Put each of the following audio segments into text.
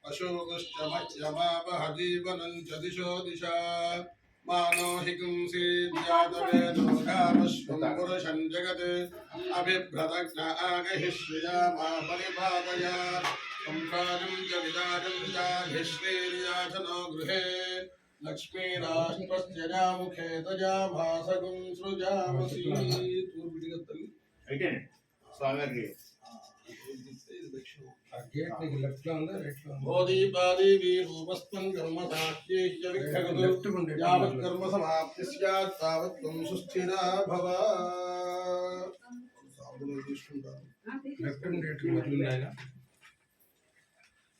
अशोकश्च मध्यमापह जीवनं च दिशो दिशा मानो हि कुंसीद्यातवेदो गावश्वं पुरुषं जगत् अभिभ्रतज्ञ आगहिष्यया मा परिपादय संसारं च विदारं चाधिश्रीर्याचनो गृहे लक्ष्मीराष्ट्रस्य जामुखे तजाभासगुं सृजामसि स्वामी गेट नीకు లెఫ్ట్ లో ఉందా రైట్ లో ఉందా బోధి బాది వీరూపస్తం కర్మ సాఖ్యేయ విఖ్యగదు లెఫ్ట్ ఉండే యావత్ కర్మ సమాప్తి స్యాత్ తావత్ త్వం సుస్థిరా భవ సాధన తీసుకుంటారు లెఫ్ట్ ఉండే మొదలు నాయనా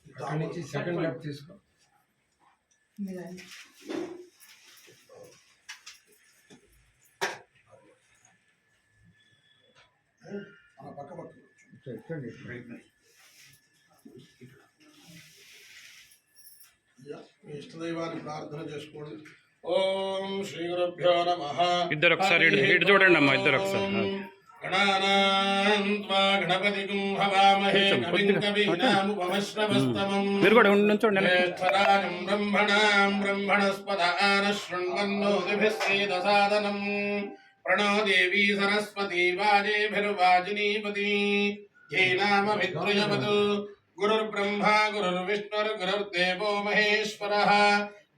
అక్కడి నుంచి సెకండ్ లెఫ్ట్ తీసుకో అలా పక్క పక్క ఎక్కండి రైట్ ఇష్టదైవాన్ని ప్రార్థన చేసుకోండి. ఓం శ్రీ గురుభ్యో నమః. ఇద్దరు ఒకసారి ఇటు చూడండి అమ్మా, ఇద్దరు ఒకసారి. గణపతిం హవామహే కవిం కవీనాముపమశ్రవస్తమం మీరు కూడా ఉండండి. జ్యేష్ఠరాజం బ్రహ్మణాం బ్రహ్మణస్పదాన శృణ్వన్నోతిభిः సేదసాదనం ప్రణో దేవీ సరస్వతి వాజేభిర్వాజినీపతి యేనామభిద్రుయవతు गुरुर्ब्रह्मा गुरुर्विष्णुर्गुरुर्देवो महेश्वरः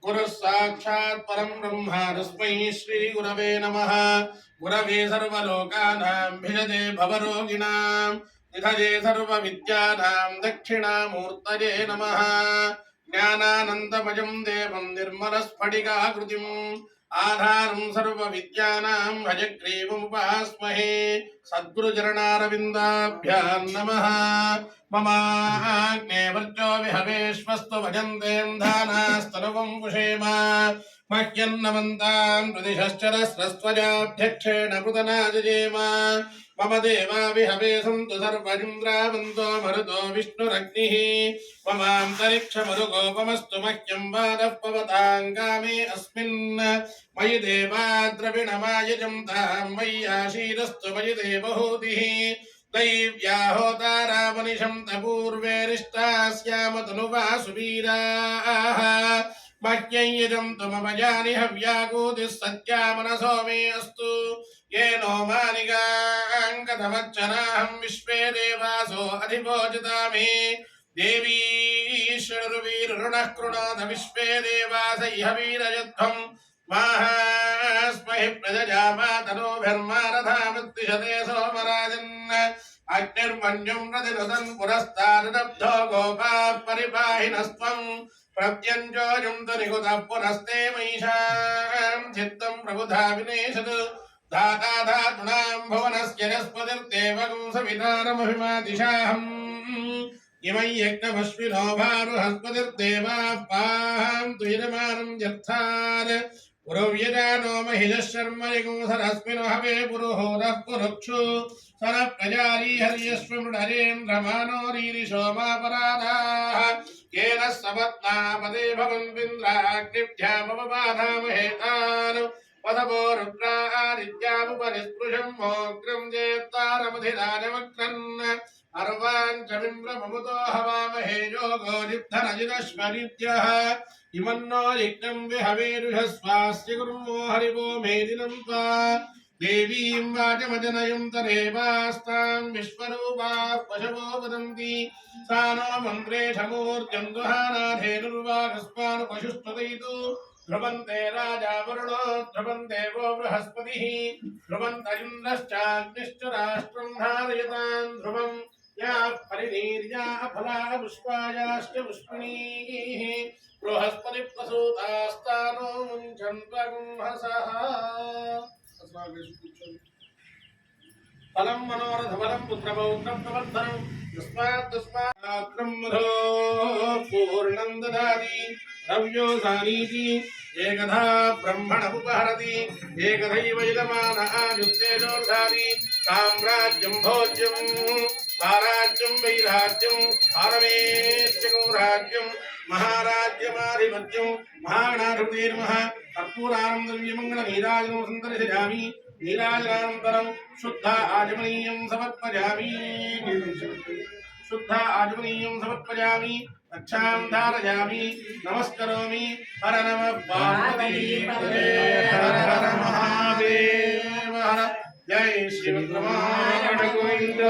गुरुः साक्षात् परं ब्रह्म तस्मै श्री गुरवे नमः. गुरवे सर्वलोकानां भिषजे भवरोगिणां निधये सर्वविद्यानां दक्षिणामूर्तये नमः. ज्ञानानन्दमयं देवं निर्मलस्फटिकाकृतिम् आधारं सर्वविद्यानां हयग्रीवमुपास्महे. सद्गुरुचरणारविन्दाभ्यां नमः. ममाग्नेवर्चो विहवेश्वस्तु भजन्तेन्धानास्तनुवं पुषेम मह्यन्नवन्तां प्रदिशश्चरस्रस्त्वजाध्यक्षेण पृतनाजयेम. मम देवा विहवे सन्तु सर्वजिन्द्रावन्तो मरुतो विष्णुरग्निः ममान्तरिक्षमरुगोपमस्तु मह्यं वादः पवताङ्गामे अस्मिन् मयि देवा द्रविणमायजं तां मय्याशीरस्तु मयि देवहूतिः दैव्याहोतारावनिशं तपूर्वेरिष्टास्याम तनुवा सुवीराः मह्यं यजन्तु मम जानि हव्याकूतिः सत्या मनसो मे अस्तु येनो मानिकाङ्कतमच्चनाहं विश्वे देवासो अधिभोजितामि देवी शृणुर्वीरुणः कृणोत विश्वे देवासह्यवीरयध्वम् माहास्महि प्रजजामातनोभिर्मारथामृत्तिशते सोमराजन् अग्निर्मन्युं प्रतिनुदन् पुरस्तादब्धो गोपाः परिपाहिनस्त्वं प्रत्यञ्जोजुं तु निकुतः पुनस्ते मयिषां चित्तं प्रबुधा विनेशतु धाता धातूनां भुवनस्य यस्पतिर्देवगं सवितारमभिमादिशाहम् इमं यज्ञमश्विनो भारुहस्पतिर्देवाः पाहं तु यजमानं यर्थात् पुरोव्यजानो महिषः शर्मरिगुं सरस्मिनो हवे पुरुहोरः पुरुक्षु सरः प्रजारी हर्यश्वमृडरेन्द्रमानो रीरिशोमापराधाः केन सपत्नापदे भवन्विन्द्राग्निभ्यामपबाधामहेतान् पदवो रुद्रादित्यामुपरिस्पृशं मोग्रं जेत्तारमधिराजमक्रन् अर्वाञ्चमिन्द्रममुतो हवामहे योगो जिद्धनजिदश्वरीत्यः इमन्नो यज्ञं विहवेरुषस्वास्य कुर्मो हरिवो मेदिनं त्वा देवीं वाचमजनयं तरेवास्तां विश्वरूपाः पशवो वदन्ति सा नो मन्त्रेशमूर्जं दुहानाधेनुर्वाघस्मानुपशुस्तुतैतु ध्रुवन्ते राजा वरुणो ध्रुवन्ते वो बृहस्पतिः ध्रुवन्त इन्द्रश्चाग्निश्च राष्ट्रं धारयतां ध्रुवं या परिनीर्या फला पुष्पायाश्च पुष्पिणीः बृहस्पतिप्रसूतास्तानो मुञ्चन्त्वगुंहसः. फलं मनोरथफलं पुत्रपौत्रं प्रवर्धनं तस्मात् मधो पूर्णं ददाति रव्यो सानीति एकधा ब्रह्मणमुपहरति एकधैव यजमान आयुक्तेजोर्धाति साम्राज्यं भोज्यं स्वाराज्यं वैराज्यं पारमेष्टिकं राज्यं महाराज्यमाधिपत्यं महागणाधिपतिर्मः कर्पूरानन्दव्यमङ्गलनीराजनं सन्दर्शयामि. नीराजनानन्तरं शुद्ध आचमनीयं समर्पयामि. शुद्ध आचमनीयं समर्पयामि. रक्षां धारयामि नमस्करोमि हर नमः पार्वतीपतये हर हर महादेव हर जय श्रीमद्रमारमण गोविंद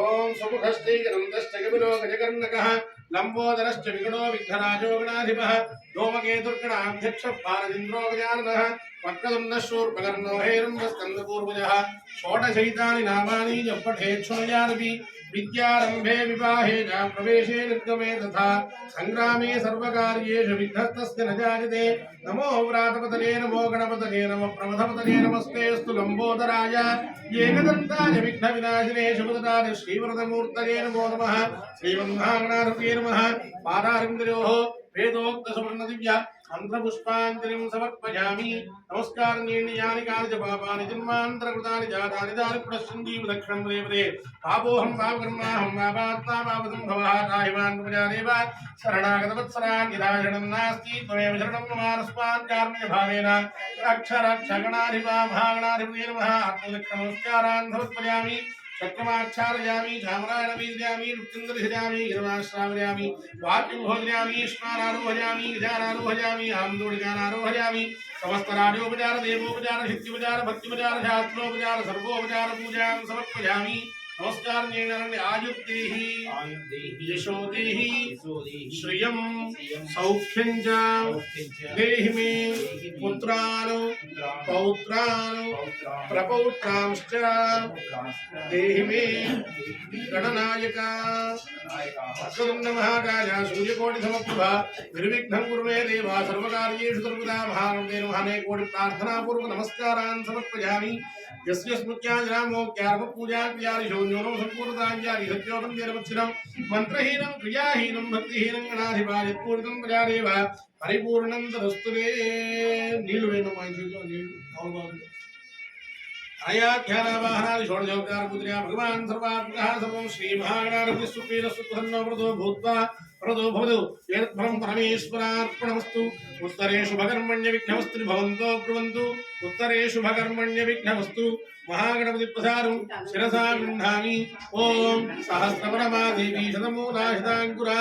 ओम सुमुखस्ते गन्धस्ते कपिलो गजकर्णकः लंबोदरश्च विगणो विघ्नराजो गणाधिपः धूमकेतुर्गणाध्यक्षः भारतीन्द्रो गजाननः वक्रतुण्डशूर्पकर्णो हेरम्बस्कन्दपूर्वजः षोडशैतानि नामानि जपठेत् शृणुयानपि विद्यारम्भे विवाहे च प्रवेशे निर्गमे तथा संग्रामे सर्वकार्येषु विघ्नस्तस्य न जायते नमो व्रातपतये नमो गणपतये नमो प्रमथपतये नमस्तेऽस्तु लम्बोदराय एकदन्ताय विघ्नविनाशिने शुभदताय श्रीवरदमूर्तये नमो नमः श्रीमन्महागणाधिपतये नमः पादारविन्दयोः वेदोक्तसुवर्णदिव्य मंत्रपुष्पाञ्जलिं समर्पयामि नमस्कारण्येयानि कानि च पापानि जन्मान्तरकृतानि जातानि दानि पुनश्चन्दीव दक्षिणं देवते पापोऽहं पापकर्माहं पापात्मा पापसम्भवः ताहिमान् प्रजादेव शरणागतवत्सरान्यदाशरणं नास्ति त्वमेव शरणं नमानस्मान् कार्मिकभावेन अक्षरक्षगणाधिपा महागणाधिपतये नमः आत्मदक्षिणमस्कारान् समर्पयामि चक्रमाच्छादयामि झामरायणवीर्यामि रुक्तिन्दरिहजामि गिरवाश्रावयामि वाक्यं भोजयामि स्नानारोहयामि गजानारोहयामि आम्दोडिगानारोहयामि समस्तराजोपचार देवोपचार सिद्धिोपचार भक्तिोपचार शास्त्रोपचार सर्वोपचार पूजां समर्पयामि नमस्कार आयुर्देहि यशोदेहि श्रियं सौख्यं च देहि मे पुत्रान् पौत्रान् प्रपौत्रांश्च देहि मे गणनायक महाकाय सूर्यकोटिसमप्रभा निर्विघ्नं कुरु मे देव सर्वकार्येषु सर्वदा महानन्देन महाने कोटि प्रार्थनापूर्वक नमस्कारान् समर्पयामि यस्य स्मृत्याजनामोक्त्यार्पपूजाक्रियादिशो न्यूनं सम्पूर्णताज्ञानि सत्योतं तेनवत्सिनं मन्त्रहीनं क्रियाहीनं भक्तिहीनं गणाधिपायत्पूर्णं प्रजादेव परिपूर्णं तदस्तु ते अयाध्यानावाहनादि षोडशोपचार पुत्र्या भगवान् सर्वात्मकः सर्वं श्रीमहागणाधिपतिस्वप्नेन व्रतो भूत्वा प्रदो भवतु यत्फलं परमेश्वरार्पणमस्तु उत्तरे शुभकर्मण्य विघ्नमस्तु भवन्तो ब्रुवन्तु उत्तरे शुभकर्मण्य विघ्नमस्तु महागणपति प्रसारं शिरसा गृह्णामि ॐ सहस्रपरमा देवी शतमूलाशताङ्कुरा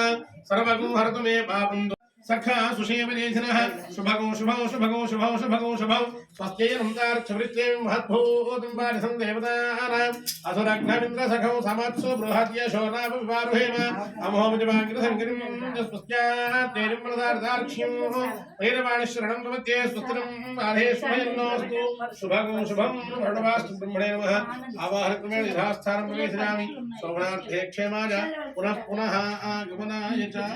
सर्वगुं हरतु मे पापं सखा सुषेवनेशनः शुभगो शुभौ शुभगो शुभौ शुभगो शुभौ स्वस्त्यैरन्तार्चवृत्तें महद्भूतं पारिसं देवतानाम् असुरघ्नमिन्द्रसखौ समत्सु बृहद्य शोनापविवारुहेम अमोमजमाग्रसङ्गिरिं स्वस्त्यात्तेरिं प्रदार्दार्क्ष्यं वैरवाणिशरणं प्रपद्ये स्वस्तिनं बाधेष्वयन्नोऽस्तु शुभगो शुभं वर्णवास्तु ब्रह्मणे नमः आवाहनक्रमेण यथास्थानं प्रवेशयामि शोभनार्थे क्षेमाय पुनः पुनः आगमनाय च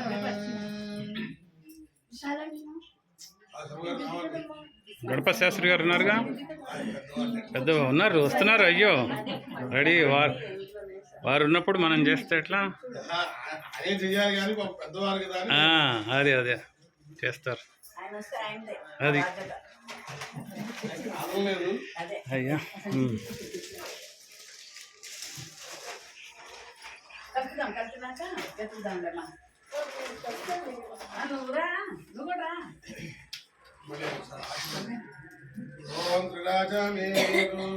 గణపతి శాస్త్రి గారు ఉన్నారుగా పెద్ద ఉన్నారు వస్తున్నారు అయ్యో రెడీ వారు ఉన్నప్పుడు మనం చేస్తే ఎట్లా అదే అదే చేస్తారు అది అయ్యా ओम त्रिराजामेरु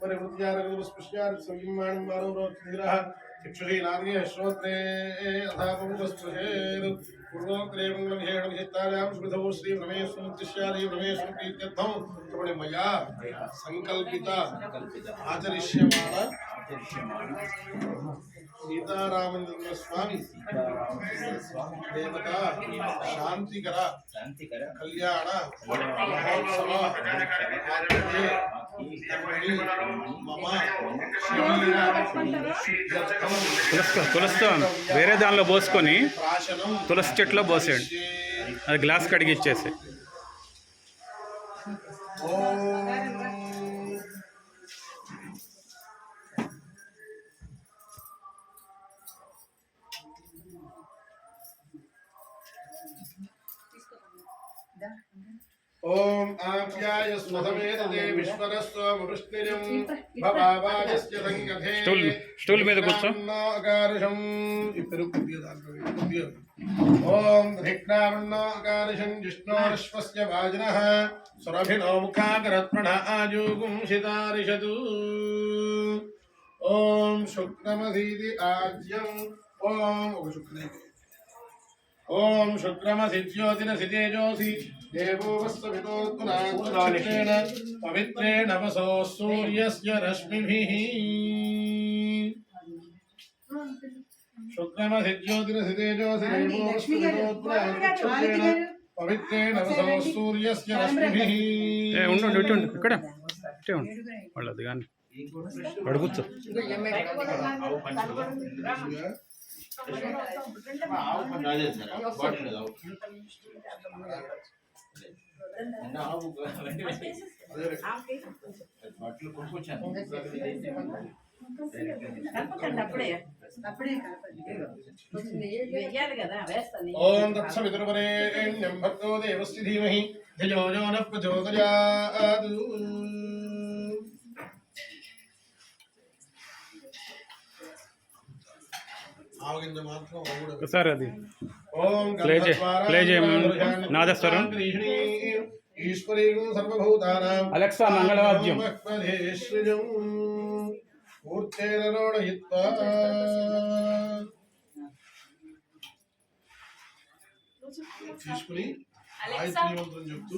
परिवृत्यारगु स्पृश्यार संयमानं वारोरोत्थिरः चक्षुषी नार्ये श्रोत्रे अथापमुपस्पृशेरु पूर्वोक्त्रे मंगलविशेषण विशिष्टायां स्मृतौ श्री रमेश्वरमुद्दिश्यादि रमेश्वरप्रीत्यर्थं त्रवणे मया संकल्पिता आचरिष्यमाण सीतारामचंद्र स्वामी देवता शांतिकर कल्याण महोत्सव मम తులసితో వేరే దానిలో పోసుకొని తులసి చెట్లో పోసేయండి అది గ్లాస్ కడిగి ఇచ్చేసి ओम आप्याय स्वधमेतते विश्वरस्वमृष्णिजं भवावाजस्य संगते स्टूल మీద కూర్చో आकारुषं इतरु ओम धिक्रावण्णाकारुषं जिष्णोरश्वस्य वाजिनः सुरभिनो मुखाकरत्मण आजुगुं शितारिषतु ओम शुक्रमधीति आज्यं ఓం శుక్రే ఓం శుక్రమసిజ్యోతిరసితేజోసి దేవోవస్సవితోత్తునాక్షత్రేణ పవిత్రేణ వసో సూర్యస్య రశ్మిభిః శుక్రమసిజ్యోతిరసితేజోసి దేవోవస్సవితోత్తునాక్షత్రేణ పవిత్రేణ వసో సూర్యస్య రశ్మిభిః ఉండు ఇటు ఉండు ఇక్కడ ఇటే ఉండు వాళ్ళది కానీ అడుగుచ్చు ఓం తత్సవితుర్వరేణ్యం భర్గో దేవస్య ధీమహి ధియో యో నః ప్రచోదయాత్ ఆవగింజ మాత్రం సార్ అది ఓం ప్లే చేయమని నాదస్వరం ఈశ్వరీయం సర్వభూతానాం అలెక్సా మంగళవాద్యం మూర్తేనరోడయిత్వా తీసుకుని గాయత్రీ మంత్రం చెప్తూ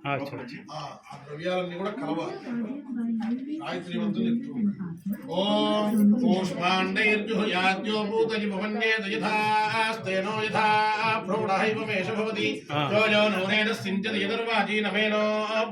ఆ ద్రవ్యాలన్నీ కూడా కలవాలి. గాయత్రీ మంత్రం చెప్తూ ఓం కూష్మాండైర్జుహయాద్యో భూతజిమన్యేత యథాస్తేనో యథా భ్రూణహైవమేష భవతి యో నూనేన సించతి యదర్వాజీ నమేనో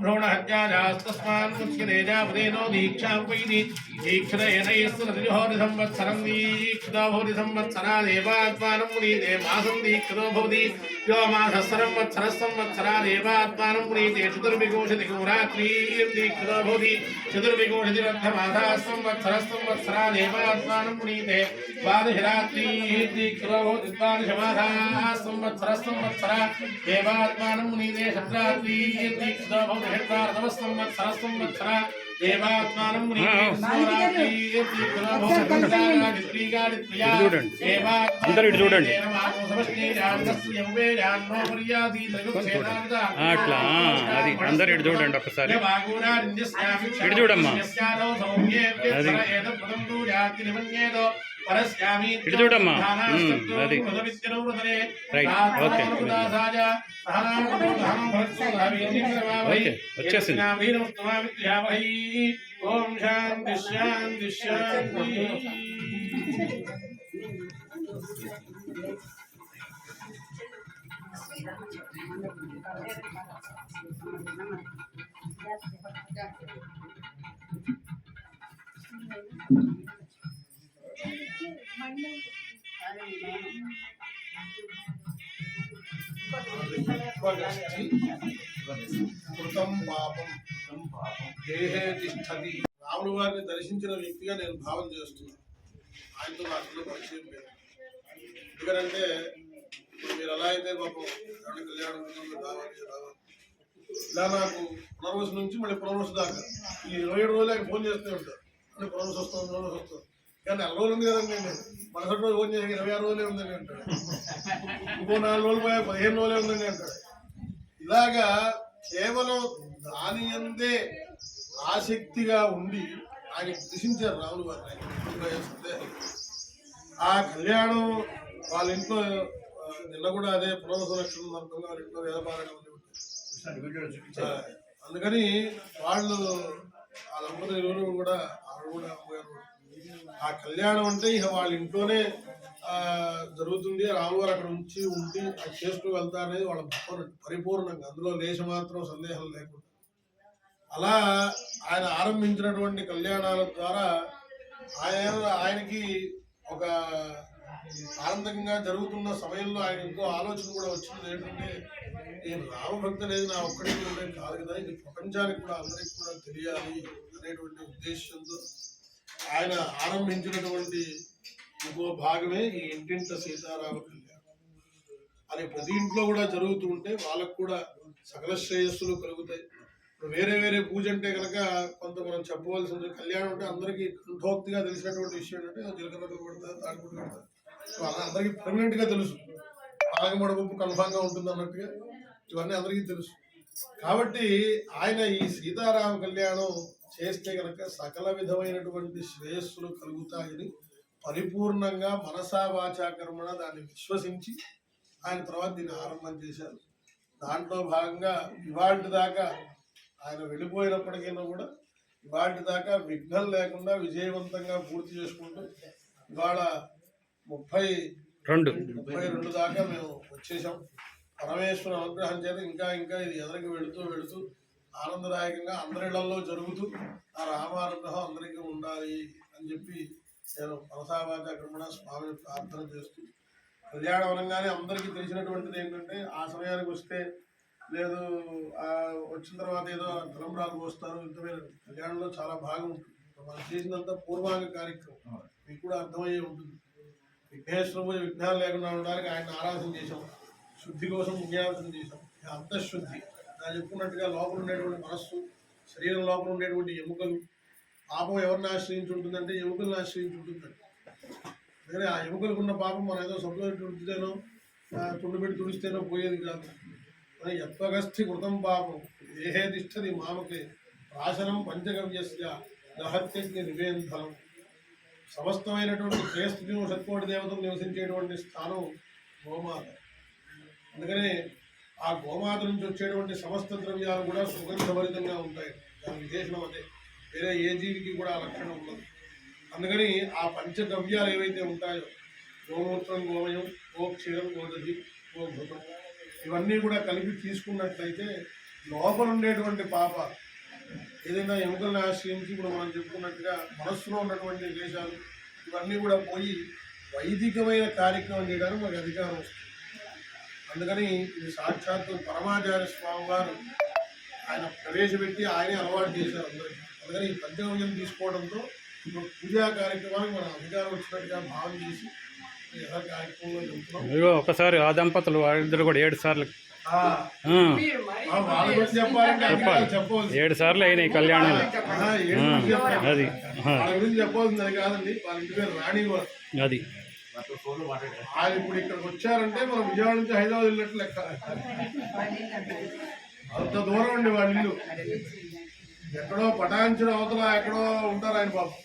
భ్రూణహత్యాజాస్తస్మాన్ ముచ్యతే జాపదేనో దీక్షాం వైది దీక్షితేనైస్సురతిజోహోరి సంవత్సరం దీక్షితో భవతి సంవత్సరా దేవాత్మానం మునీతే మాసం దీక్షితో భవతి यो मासहस्रं वत्सरः संवत्सरा देवात्मानं पुनीते चतुर्विंशतिहोरात्रीर्दीक्षितो भवति चतुर्विंशतिरर्धमासाः संवत्सरः संवत्सरा देवात्मानं पुनीते द्वादशरात्रीर्दीक्षितो भवति द्वादशमासाः संवत्सरः संवत्सरा देवात्मानं पुनीते षट्रात्रीर्दीक्षितो भवति षट्वादशः संवत्सरः संवत्सरा देवात्मानं पुनीते स्वरात्रीर्दीक्षितो भवति అందరూ ఇటు చూడండి అట్లా అది అందరు ఇటు చూడండి ఒక్కసారి ఇటు చూడమ్మా అది ఇటు చూడమ్మా అది రైట్ ఓకే ఓకే వచ్చేసింది ఓం శాంతి శాంతి శాంతి కృతం పాపం దేహే తిష్టతి. రాముడు వారిని దర్శించిన వ్యక్తిగా నేను భావం చేస్తున్నాను. ఆయనతో నాకు పరిచయం లేదు. ఎందుకంటే మీరు ఎలా అయితే పాపం కళ్యాణం రావాలి ఇలా నాకు పునర్వసు నుంచి మళ్ళీ పునర్వసు దాకా ఈ 27 రోజులు ఆయన ఫోన్ చేస్తూనే ఉంటారు. మళ్ళీ పునర్వసు వస్తాం కానీ 4 రోజులు ఉంది కదండి. నేను మరుసటి రోజు ఫోన్ చేసి 26 రోజులే ఉందండి అంటాడు. ఇంకో 4 రోజులు పోయా 15 రోజులే ఉందండి అంటాడు. ఇలాగా కేవలం దాని అందే ఆసక్తిగా ఉండి ఆయన కృషించారు రాములు వారు. ఆ కళ్యాణం వాళ్ళ ఇంట్లో నిన్న కూడా అదే పునర్వసు లక్షణం అనుకున్న వాళ్ళ ఇంట్లో వ్యాపారం అందుకని వాళ్ళు ఆ దంపతులు ఎవరు కూడా ఆవిడ కూడా ఆ కళ్యాణం అంటే ఇక వాళ్ళ ఇంట్లోనే జరుగుతుంది. రాముగారు అక్కడ ఉండి అది చేస్తూ వెళ్తారనేది వాళ్ళ పరిపూర్ణంగా, అందులో లేశ మాత్రం సందేహం లేకుండా అలా ఆయన ఆరంభించినటువంటి కళ్యాణాల ద్వారా ఆయనకి ఒక ఆనందంగా జరుగుతున్న సమయంలో ఆయన ఇంకో ఆలోచన కూడా వచ్చింది. ఏంటంటే ఈ రామభక్తి అనేది నా ఒక్కడికి ఉండేది కాదు కదా, ఇది ప్రపంచానికి కూడా అందరికి కూడా తెలియాలి అనేటువంటి ఉద్దేశంతో ఆయన ఆరంభించినటువంటి ఇంకో భాగమే ఈ ఇంటింట సీతారామ కళ్యాణం. అది ప్రతి ఇంట్లో కూడా జరుగుతూ ఉంటే వాళ్ళకు కూడా సకల శ్రేయస్సులు కలుగుతాయి. వేరే వేరే పూజ అంటే కనుక కొంత మనం చెప్పవలసింది. కళ్యాణం అంటే అందరికీ కంఠోక్తిగా తెలిసినటువంటి విషయం ఏంటంటే జీలకర్ర పెడతారు, తాడిపూడి పెడతారు. అలా అందరికీ పర్మనెంట్ గా తెలుసు. పాలకమడపప్పు కన్ఫామ్ గా ఉంటుంది అన్నట్టుగా ఇవన్నీ అందరికీ తెలుసు. కాబట్టి ఆయన ఈ సీతారామ కళ్యాణం చేస్తే కనుక సకల విధమైనటువంటి శ్రేయస్సులు కలుగుతాయని పరిపూర్ణంగా మనసా వాచా కర్మణ దాన్ని విశ్వసించి ఆయన తర్వాత దీన్ని ఆరంభం చేశారు. దాంట్లో భాగంగా ఇవాళ దాకా ఆయన వెళ్ళిపోయినప్పటికైనా కూడా ఇవాళ దాకా విఘ్నం లేకుండా విజయవంతంగా పూర్తి చేసుకుంటూ ఇవాళ 32 దాకా మేము వచ్చేసాం. పరమేశ్వర అనుగ్రహం చేత ఇంకా ఇంకా ఇది ఎదరికి వెళుతూ ఆనందదాయకంగా అందరిళ్లలో జరుగుతూ ఆ రామానుగ్రహం అందరికీ ఉండాలి అని చెప్పి నేను మనసావాచ కర్మణ స్వామిని ప్రార్థన చేస్తూ, కళ్యాణం అనగానే అందరికీ తెలిసినటువంటిది ఏంటంటే ఆ సమయానికి వస్తే లేదు వచ్చిన తర్వాత ఏదో తలంబ్రాలు పోస్తారు. ఇంతమైన కళ్యాణంలో చాలా భాగం ఉంటుంది. మనం చేసినంత పూర్వాంగ కార్యక్రమం మీకు కూడా అర్థమయ్యే ఉంటుంది. విఘ్నేశ్వర పూజ విఘ్నాలు లేకుండా ఉండడానికి ఆయన ఆరాధన చేశాం, శుద్ధి కోసం పుణ్యారాధన చేశాం. అంతఃశుద్ధి నేను చెప్పుకున్నట్టుగా లోపల ఉండేటువంటి మనస్సు, శరీరం లోపల ఉండేటువంటి ఎముకలు, పాపం ఎవరిని ఆశ్రయించి ఉంటుందంటే ఎముకలను ఆశ్రయించి ఉంటుందండి. వేరే ఆ ఎముకలకు ఉన్న పాపం మనం ఏదో సొంతం తుడితేనో తుండు పెట్టి తుడిస్తేనో పోయేది కాదు. మన యత్వగస్థి కృతం పాపం ఏహే తిష్టది మామకే ప్రాశనం పంచగవ్యస్య దహత్యజ్ఞ నివేంధనం. సమస్తమైనటువంటి శ్రేష్ఠ షట్కోటి దేవతలు నివసించేటువంటి స్థానం గోమాత. అందుకనే ఆ గోమాత నుంచి వచ్చేటువంటి సమస్త ద్రవ్యాలు కూడా సుగంధభరితంగా ఉంటాయి. దాని విశేషణం అదే, వేరే ఏ జీవికి కూడా ఆ లక్షణం ఉండదు. అందుకని ఆ పంచద్రవ్యాలు ఏవైతే ఉంటాయో గోమూత్రం, గోమయం, గోక్షీరం, గోదధి, గోఘృతం, ఇవన్నీ కూడా కలిపి తీసుకున్నట్లయితే లోపల ఉండేటువంటి పాపాలు ఏదైనా ఎముకలను ఆశ్రయించి ఇప్పుడు మనం చెప్పుకున్నట్టుగా మనస్సులో ఉన్నటువంటి దేశాలు ఇవన్నీ కూడా పోయి వైదికమైన కార్యక్రమం చేయడానికి మనకు అధికారం వస్తుంది. అందుకని ఇది సాక్షాత్తు పరమాచార్య స్వామి వారు ఆయన ప్రవేశపెట్టి ఆయనే అలవాటు చేశారు అందరికీ. అందుకని ఈ పంచగవ్యం తీసుకోవడంతో ఇప్పుడు పూజా కార్యక్రమానికి మనం అధికారం వచ్చినట్టుగా భావన చేసి యథా కార్యక్రమంలో చెప్తున్నాం. ఒకసారి ఆ దంపతులు వాళ్ళిద్దరు కూడా 7 సార్లు వాళ్ళ గురించి చెప్పాలంటే చెప్పవచ్చు. 7 సార్లు అయినాయి కళ్యాణాలు. అది వాళ్ళ గురించి చెప్పాల్సింది అది కాదండి. వాళ్ళ ఇంటి పేరు రాణి వారు. అది ఆయన ఇప్పుడు ఇక్కడికి వచ్చారంటే మనం విజయవాడ నుంచి హైదరాబాద్ వెళ్ళినట్లు లెక్క. అంత దూరం అండి వాళ్ళ ఇల్లు. ఎక్కడో పటాంచుడు అవతల ఎక్కడో ఉంటారు ఆయన పాపం.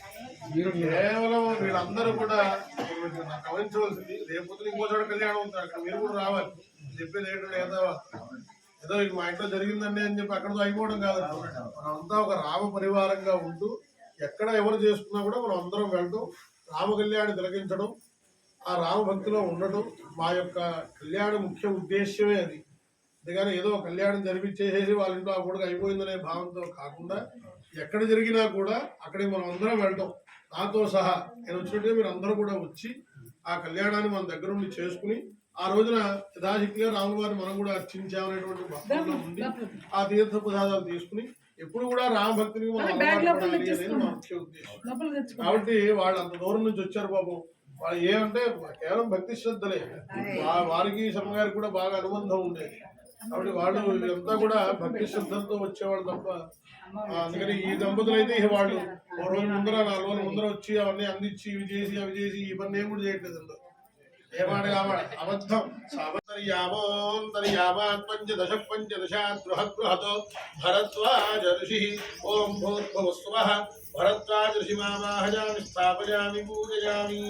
కేవలం వీళ్ళందరూ కూడా నాకు గమనించవలసింది, రేపు ఇంకో చోట కళ్యాణం అవుతారు, అక్కడ మీరు కూడా రావాలి. చెప్పేది ఏంటంటే ఏదో మా ఇంట్లో జరిగిందండి అని చెప్పి అక్కడతో అయిపోవడం కాదు. మనంతా ఒక రామ పరివారంగా ఉంటూ ఎక్కడ ఎవరు చేసుకున్నా కూడా మనం అందరం వెళ్ళడం, రామ కళ్యాణి తిలకించడం, ఆ రామభక్తిలో ఉండటం మా యొక్క కళ్యాణ ముఖ్య ఉద్దేశ్యమే అది. అంతేగాని ఏదో కళ్యాణం జరిపించేసేసి వాళ్ళ ఇంట్లో ఆ కొడుకు అయిపోయిందనే భావంతో కాకుండా ఎక్కడ జరిగినా కూడా అక్కడికి మనం అందరం వెళ్ళటం, నాతో సహా నేను వచ్చినట్టుగా మీరు అందరూ కూడా వచ్చి ఆ కళ్యాణాన్ని మన దగ్గర ఉండి చేసుకుని ఆ రోజున యథాశక్తిగా రాముల వారిని మనం కూడా అర్చించామనేటువంటి భావంలో ఉండి ఆ తీర్థ ప్రసాదాలు తీసుకుని ఎప్పుడు కూడా రామభక్తిని మనం అలవాటు పడాలి అనేది మా ముఖ్య ఉద్దేశం. కాబట్టి వాళ్ళు అంత దూరం నుంచి వచ్చారు పాపం. వాళ్ళు ఏమంటే కేవలం భక్తి శ్రద్ధలే, వారికి శర్మగారికి కూడా బాగా అనుబంధం ఉండేది. కాబట్టి వాళ్ళు వీళ్ళంతా కూడా భక్తి శ్రద్ధలతో వచ్చేవాళ్ళు తప్ప. అందుకని ఈ దంపతులు అయితే వాళ్ళు 1 రోజు ముందర 4 రోజుల ముందర వచ్చి అవన్నీ అందించి ఇవి చేసి అవి చేసి ఇవన్నీ ఏం కూడా చేయట్లేదు. ఏమాట కావాడు అబద్ధం. పంచదశ బృహద్బృహతో భరద్వాజ ఋషి ఓం భూర్భువస్సువః భరద్వాజ ఋషిమావాహయామి స్థాపయామి పూజయామి.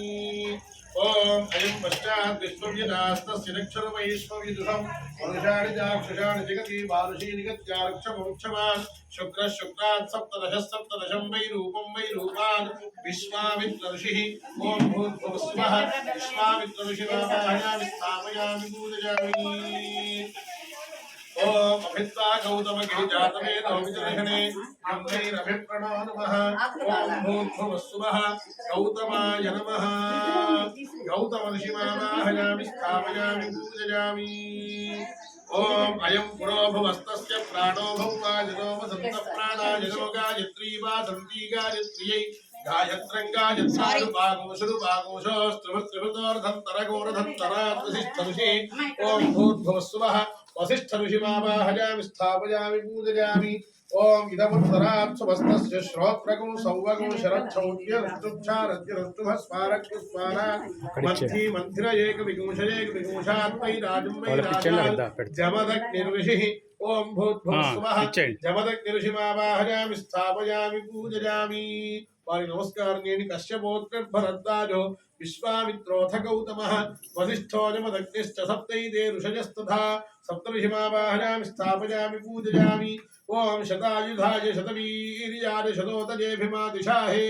ఓం అయం పశ్చాత్ విశ్వవ్యనాస్తస్య నక్షరమైశ్వవిదుషం వరుషాణి చాక్షుషాణి జగతి బాలుషీ నిగత్యారక్షమోక్షమాన్ శుక్రాత్ సప్తదశం వై రూపాన్ విశ్వామిత్ర ఋషి ఓం భూర్భువస్సువః విశ్వామిత్ర ఋషిమావాహయామి స్థాపయామి పూజయామి. ఓం అభిత్వా గౌతమగిరి జాతవేదోమితర్హణే యంధైరభిప్రణో నమః. ఓం భూర్భువస్సువః గౌతమాయ నమః. గౌతమ ఋషిమావాహయామి స్థాపయామి పూజయామి. ఓం అయం పురోభువస్తస్య ప్రాణో భౌమాయనో వసంత ప్రాణాయ నమో గాయత్రీ వాసంతీ గాయత్ర్యై గాయత్రం గాయత్సారుపాగోషుపాగోషోస్త్రిభృతోర్ధంతరగోరధంతరాత్ వసిష్ఠఋషి ఓం భూర్భువస్సువః వసిష్ఠ ఋషిమావాహయామి స్థాపయామి పూజయామి. ఓం ఇదముత్తరాత్ సుమస్తస్య శ్రోత్రకం సౌవగం శరచ్చౌద్య ఋతుక్షారద్య ఋతుభస్మారక్స్మార మంథి మంథిర ఏక విగుంషాత్మై రాజం వై రాజా జమదక్ నిర్విషిః ఓం భూర్భువస్సువః జమదక్ నిర్విషిమావాహయామి స్థాపయామి పూజయామి వారి నమస్కారం చేయండి. కశ్యపోత్రర్భరద్వాజో విశ్వామిత్రోథ గౌతమః వసిష్ఠో జమదగ్నిశ్చ సప్తైతే ఋషయస్తథా సప్తఋషిమావాహయామి స్థాపయామి పూజయామి. ఓం శతాయుధాయ శతవీర్యాయ శతోతజేభిమాదిశాహే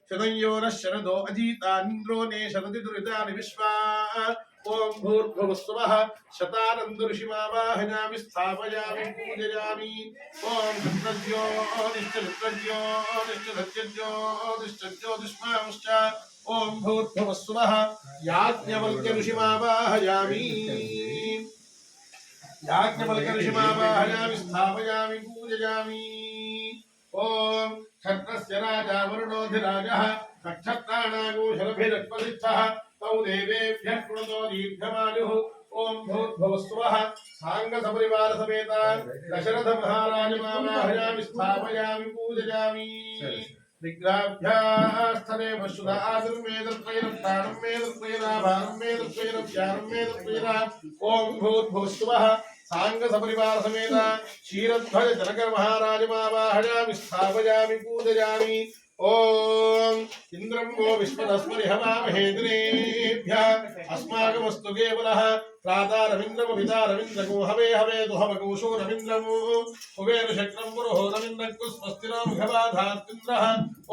శతయోనః శరదో అజీతానింద్రో నే శతతి దురితాని విశ్వా. ఓం భూర్భువస్సువః శతానందఋషిమావాహయామి స్థాపయామి పూజయామి. ఓం జ్యోతిష్మాంశ్చ ఓం భూర్భువస్సువః యాజ్ఞవల్క్య ఋషిమావాహయామి. యాజ్ఞవల్క్య ఋషిమావాహయామి స్థాపయామి పూజయామి. ఓం క్షత్రస్య రాజా వరుణోధిరాజः నక్షత్రాణాగోశలభిరక్పతిష్ఠः తౌ దేవేభ్యः కృణతో దీర్ఘమాయుః. ఓం భూర్భువస్సువః సాంగ సపరివార సమేత దశరథ మహారాజ మావాహయామి స్థాపయామి పూజయామి. విగ్రహాభ్యాస్థనే వశుధ ఆదిర్మేదత్వైరం ప్రాణం మేదత్వైరా భారం మేదత్వైర ధ్యానం మేదత్వైరా. ఓం భూర్భువస్సువః సాంగ సపరివార సమేత క్షీరధ్వజ జనకర మహారాజ మావాహయామి స్థాపయామి పూజయామి. ఓం ఇంద్రం వో విశ్వదస్మరి హవామహే దినేభ్యः అస్మాకమస్తు కేవలః ప్రాతారవింద్రమభితారవింద్రగో హవే హవే దుహవగోషో రవీంద్రమో కుబేర శక్రం పురోహో రవీంద్రకు స్వస్తినో ముఖబాధాత్రింద్రః.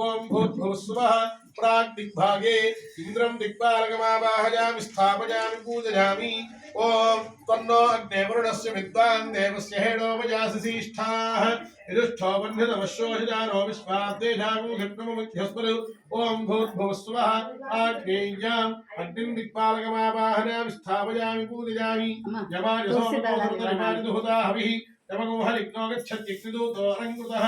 ఓం భూర్భువస్సువః ప్రాగ్దిగ్భాగే ఇంద్రం దిక్పాలకమావాహయామి స్థాపయామి పూజయామి. ఓం తన్నో అగ్నే వరుణస్య విద్వాన్ దేవస్య హేడోపజాసిష్ఠాః యజుష్ఠో బన్ధితమశ్రోషిజానో విశ్వాత్తేషాముఖ్యస్మరు. ఓం భూర్భువస్సువః ఆగ్నేయాం అగ్నిం దిక్పాలకమావాహయామి స్థాపయామి పూజయామి. యమాజసోమోహృతరిమారిదుహుతా హవిః యమగోహలిగ్నో గచ్చత్యగ్నిదూతో అలంకృతః.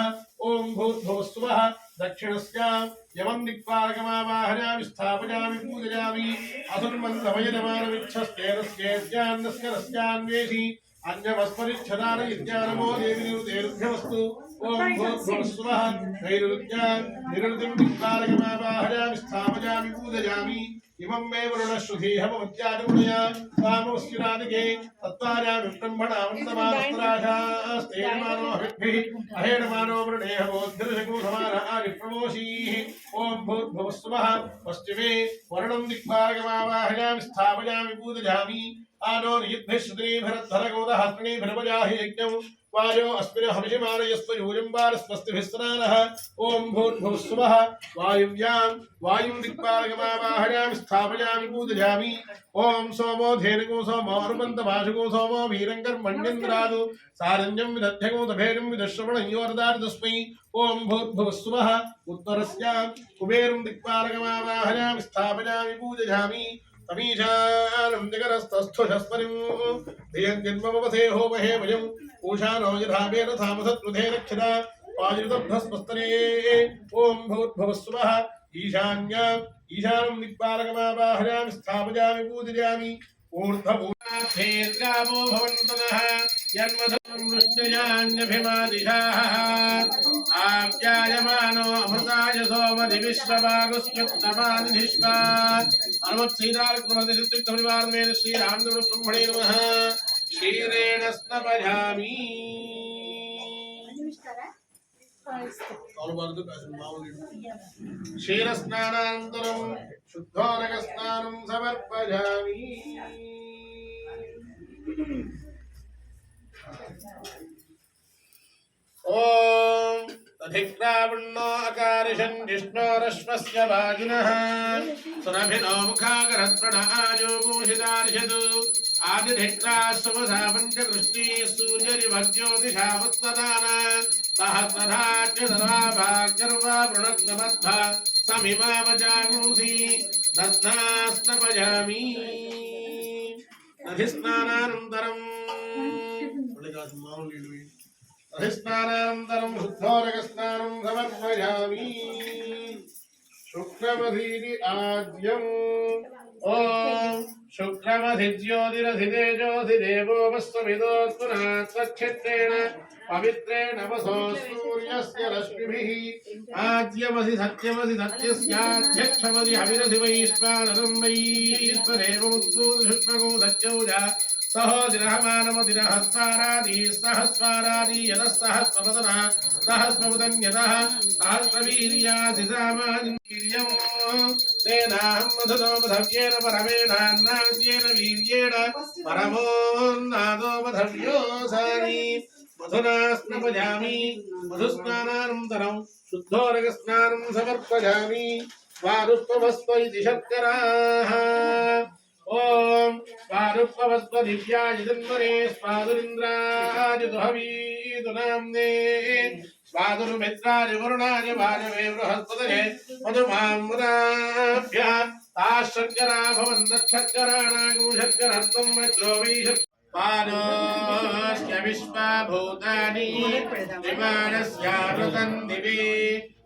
ఓం భూర్భువస్సువః దక్షిణస్యాం యమం దిక్పాలకమావాహయామి స్థాపయామి పూజయామి. అసుర్మందమయజమానమిచ్చస్తేరస్యేస్యాన్నస్కరస్యాన్వేషి అన్యవస్మరిచ్చదాన ఇత్యానమో దేవి నిరుదేరుభ్యమస్తు. ఓం భూర్భువస్సువః నైరుత్యాం నిరుతిం దిక్పాలకమావాహయామి స్థాపయామి పూజయామి. ఇమం మే వరుణశ్రుధీహమత్యాదిగుణయా వామవస్యురాదికే తత్వారామి బ్రహ్మణావంతమానస్తరాశాస్తేయమానో హవిద్భిః అహేణమానో వృణేహవోద్ధృశకో సమానాని ప్రమోషీః. ఓం భూర్భువస్సువః పశ్చిమే వరుణం దిక్పాలకమావాహయామి స్థాపయామి పూజయామి. ఆనో నియుద్భిః శ్రుతిభిరద్ధరగోదహస్త్రిభిర్వజాహి యజ్ఞం వాయో అస్మిన్ హవిషమానయస్వ యూయం వారస్వస్తిభిः స్నానః. ఓం భూర్భువస్సువః వాయువ్యాం వాయుం దిక్పాలకమావాహయామి స్థాపయామి పూజయామి. ఓం సోమో ధేనుగో సోమో అనుబంధభాషగో సోమో వీరం కర్మణ్యేంద్రాదు సారంజం విదధ్యగో తభేరం విదశ్రవణయోరదారి తస్మై. ఓం భూర్భువస్సువః ఉత్తరస్యాం కుబేరం దిక్పాలకమావాహయామి స్థాపయామి పూజయామి. తమీశానం జగరస్తస్థుషస్పరిం ధియం జన్మమవసే హోమహే వయం పూషానో యథావేన థామసత్వధే రక్షిత పాయుధస్మస్తనే. ఓం భూర్భువస్సువః ఈశాన్యాం ఈశానం దిక్పాలకమావాహయామి స్థాపయామి పూజయామి. ఊర్ధ్వభూర్గామో భవంతనః యన్మధుం వృష్ణయాన్యభిమాదిశాః ఆప్యాయమానో అమృతాయ సోమధి విశ్వవాగుస్యుత్తమానిధిష్మాత్. అనుమత్సీతారకుమతిశుద్ధిపరివారమేన శ్రీరామదేవ బ్రహ్మణే నమః. క్షీరేణ స్నపయామి. క్షీరస్నానానంతరం శుద్ధోదకస్నానం సమర్పయామి. ఓం తధిక్రావణో అకారిషం జిష్ణోరశ్వస్య వాజినః సురభినో ముఖాకరత్ప్రణ ఆజోమూషితార్షదు. ఆదిధిక్రాశ్వమధా పంచకృష్ణీ సూర్యరిభజ్యోతిషావత్వదాన సహస్రధాజ్య సదాభాగ్యర్వా వృణగ్నబద్ధ సమిమావజాగూసి దస్నాస్నపయామి. అధిస్నానానంతరం అధిస్నానానంతరం శుద్ధోదకస్నానం సమర్పయామి. శుక్రమధీని ఆద్యం. ఓం शुक्रमधि ज्योतिरधितेजोऽधि देवो वस्वविदोत्पुनात्वच्छित्रेण पवित्रेण वसो सूर्यस्य रश्मिभिः आद्यमसि सत्यस्याध्यक्षमसि हविरसि वैश्वानरं वैश्वदेवमुत्पूर्णशुष्मगो सत्यौजा सहोदिरहमानमदिरहस्वारादि सहस्वारादि यतः सहस्रवदनः सहस्रवदन्यतः सहस्रवीर्यासि सामान्यम् तेनाहं मधुतो मधव्येन परमेणान्नाद्येन वीर्येण परमोन्नादो मधव्योऽसानि मधुना स्नपयामि मधुस्नानानन्तरं शुद्धोरगस्नानं समर्पयामि स्वारुष्पवस्व इति शर्कराः ॐ स्वारुष्पवस्व दिव्याय जन्मने स्वादुरिन्द्राय दुहवीदुनाम्ने स्वादुर्मित्राय वरुणाय वायवे बृहस्पतये मधुमामुदाभ्यः ताः शर्करा भवन्तच्छर्कराणागो शर्करत्वं वज्रो वै पादोऽस्य विश्वभूतानि त्रिपादस्यामृतं दिवि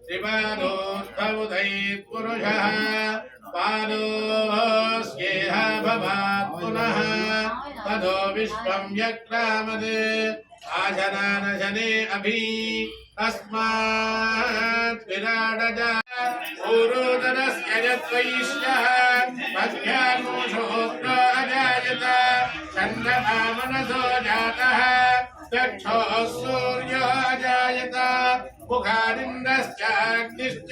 त्रिपादोद्भवुदयेत् पुरुषः पादोऽस्येह भवात् पुनः ततो विश्वं व्यक्रामत् आजनानजने अभि अस्मात् विराडजा पूर्वोदरस्य यद्वैश्यः मध्याह्नोषोऽत्र अजायत चन्द्रमा मनसो जातः चक्षुः सूर्यो अजायत मुखादिन्द्रश्चाग्निश्च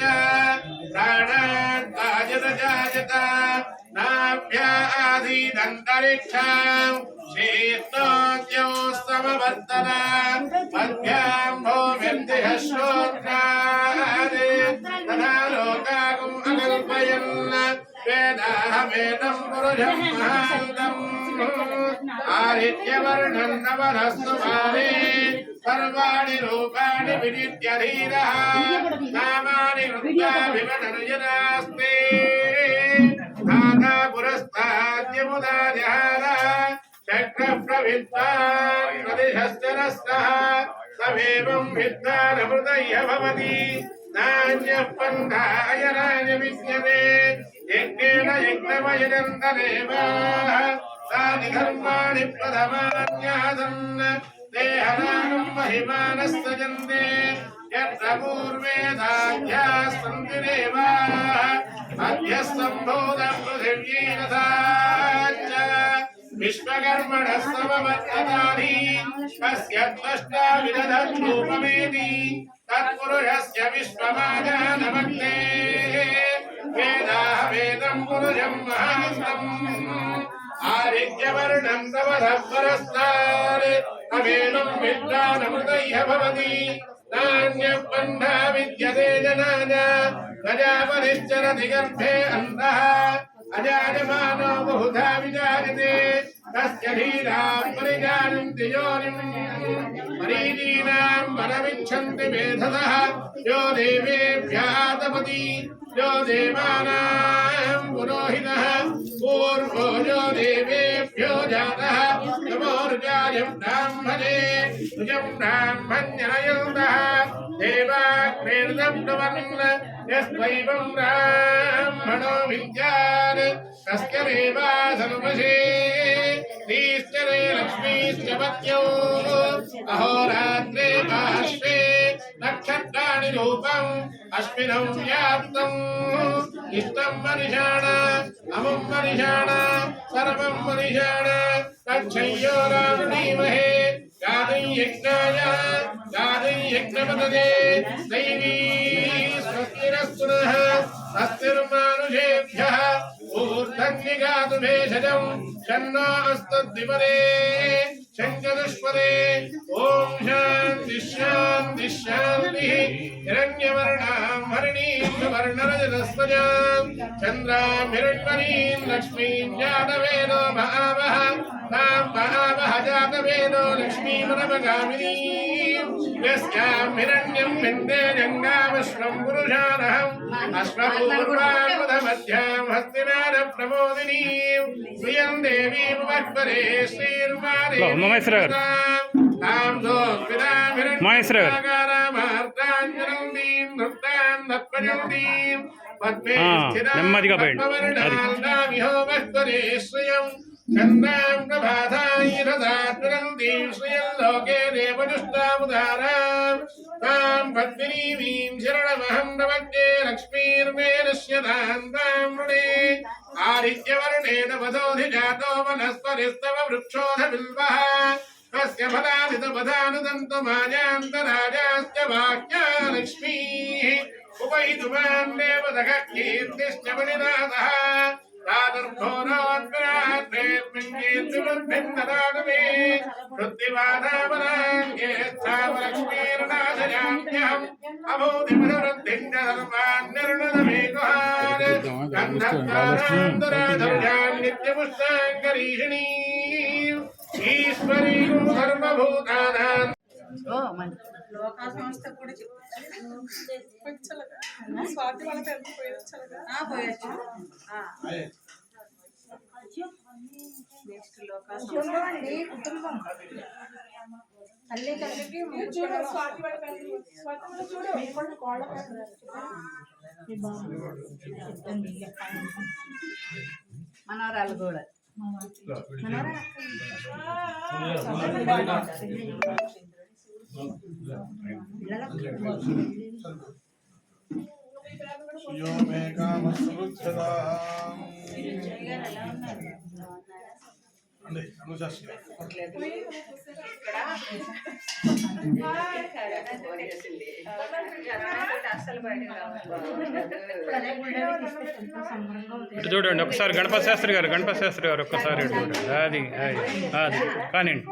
प्राणाद्वायुरजायत नाभ्यासीदन्तरिक्षम् शीर्षोऽद्यौ समवर्तन मध्यां भूमिर्दिह श्रोत्रादि तथा लोकागुम् अकल्पयन् वेदाहमेनं पुरुषं महान्तम् आदित्यवर्णं नवरस्तु माने सर्वाणि रूपाणि विदित्य धीरः नामानि वृत्ताभिमनयनास्ते नाथा पुरस्ताद्यमुदार्यहार चक्रप्रविद्वान् नदिशस्त्रनस्तः समेवं विद्वानमृतय्य भवति नान्यः पन्थाय नान्य विद्यते यज्ञेन यज्ञमयजन्तदेव तानि धर्माणि प्रथमान्यासन् देहनागं महिमानस्तजन्ते यत्र पूर्वेदाध्याः सन्ति देवाः अध्यस्तम्भूतं पृथिव्यैरथाच्च विश्वकर्मणः समवर्ततानि कस्य त्वष्टा विदधद्रूपमेति तत्पुरुषस्य विश्वमाजानमग्ने वेदाः वेदं पुरुषं महान्तम् आदित्यवर्णं तवधः परस्तात् अवेदं विद्वानमृतय्य भवति नान्यः पन्था विद्यते जनाय प्रजापतिश्चरति गर्भे अन्तः अजायमानो बहुधा विजायते तस्य धीराः परिजानन्ति योनिम् मरीचीनां वरमिच्छन्ति मेधसः यो देवेभ्यः तपति यो देवानां पुरोहितः पूर्वो यो देवेभ्यो जातः नमोर्जायं ब्राह्मणे तुजं ब्राह्मण्यनयन्तः देवाग्नेर्दब्धवन् यस्त्वैवं ब्राह्मणो विद्यात् तस्य देवासनुपशे नीश्चरे लक्ष्मीश्च पत्यो अहोरात्रे पार्श्वे नक्षत्राणि रूपम् अश्विनौ व्याप्तम् इष्टं मनिषाण अमुं मनिषाण सर्वं मनिषाण तच्छय्यो रामणीमहे गादै यज्ञपतये दैवी स्वस्तिरस्तु नः स्वस्तिर्मानुषेभ्यः ऊर्ध्वन्निगातु भेषजं शन्नो अस्तद्विपदे शङ्खदुष्पदे ॐ शान्तिः शान्तिः शान्तिः हिरण्यवर्णां हरिणीं सुवर्णरजतस्वजां चन्द्रां हिरण्मयीं लक्ष्मीं जातवेदो भावः तां भावः जातवेदो लक्ष्मीमनवगामिनीं यस्यां हिरण्यं विन्दे जङ्गामश्वं पुरुषानहम् अश्वपूर्वान्मध्यं हस्तिनादप्रमोदिनीं श्रियं देवीमुपक्वरे श्रीर्वारे महेश्वर तां दोस्विदां हिरण्यं నెమ్మదిగా పోయండి అది చంద్రాం ప్రభాతాయిరదాద్రందీం శ్రియం లోకే దేవదుష్టాముదారాం తాం పద్మినీమీం శరణమహం ప్రపద్యే లక్ష్మీర్మే నశ్యతాం తాం వృణే ఆదిత్యవర్ణేన వదోధిజాతో వనస్పతిస్తవ వృక్షోధ బిల్వః తస్య ఫలాదితపదానుదంతు మాజాంతరాజాస్య వాక్యా లక్ష్మీః ఉపైతుమాన్ దేవతః కీర్తిశ్చ మణినాథः ఈశ్వరీ సర్వభూతానాం లోకా సంస్థ కూడా స్వాతి వాళ్ళ పోయొచ్చు నెక్స్ట్ లోకా కుటుంబం తల్లి తల్లికి స్వాతి వాళ్ళ మనవరాలు కూడా ఇటు చూడండి ఒకసారి గణపతి శాస్త్రి గారు ఒక్కసారి ఇటు చూడండి అది అది కానివ్వండి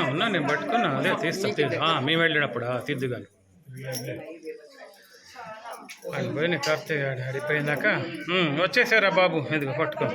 ఉన్నా నేను పట్టుకున్నా అదే తీస్తా మేము వెళ్ళినప్పుడు తిద్దుగాను పోయిన కార్తీక అడిపోయిందాక వచ్చేసారా బాబు ఇదిగో పట్టుకో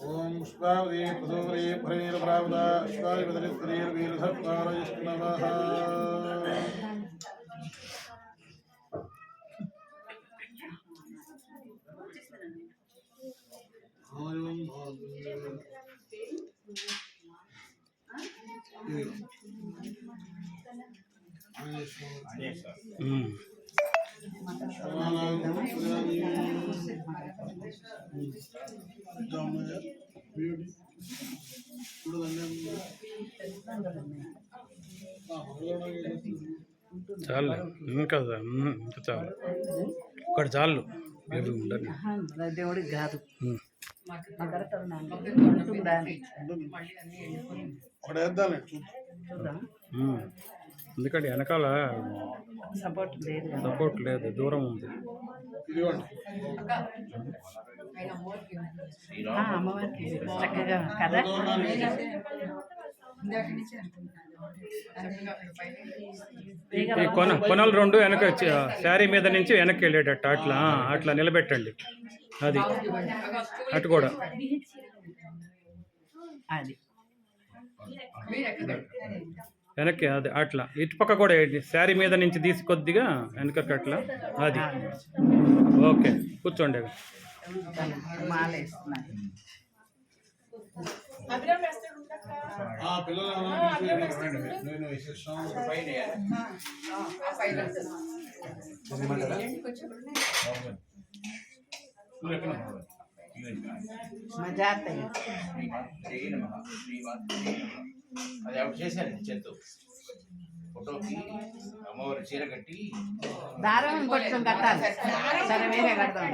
ఓం పుష్పావదే ప్రసోదరే భరేర ప్రావద స్వామిపదరిత్రేర్ వీరధత్వారయష్ణవః చాలు ఇంకా చాలు ఇక్కడ చాలు దేవుడికి కాదు ఎందుకంటే వెనకాల సపోర్ట్ లేదు దూరం ఉంది చక్కగా కదా ఈ కొనలు రెండు వెనక శారీ మీద నుంచి వెనక్కి వెళ్ళేటట్టు అట్లా నిలబెట్టండి అది అటు కూడా వెనక్కి అది అట్లా ఇటుపక్క కూడా శారీ మీద నుంచి తీసి కొద్దిగా వెనకకి అట్లా అది ఓకే కూర్చోండి ఆ పిల్లలు నేను విశేషం మజాత్ అది ఆవిడ చేశాను చేత్తో ఫోటోకి అమ్మవారి చీర కట్టి దారం కొంచెం కట్టాలి సరే వేరే కడతాం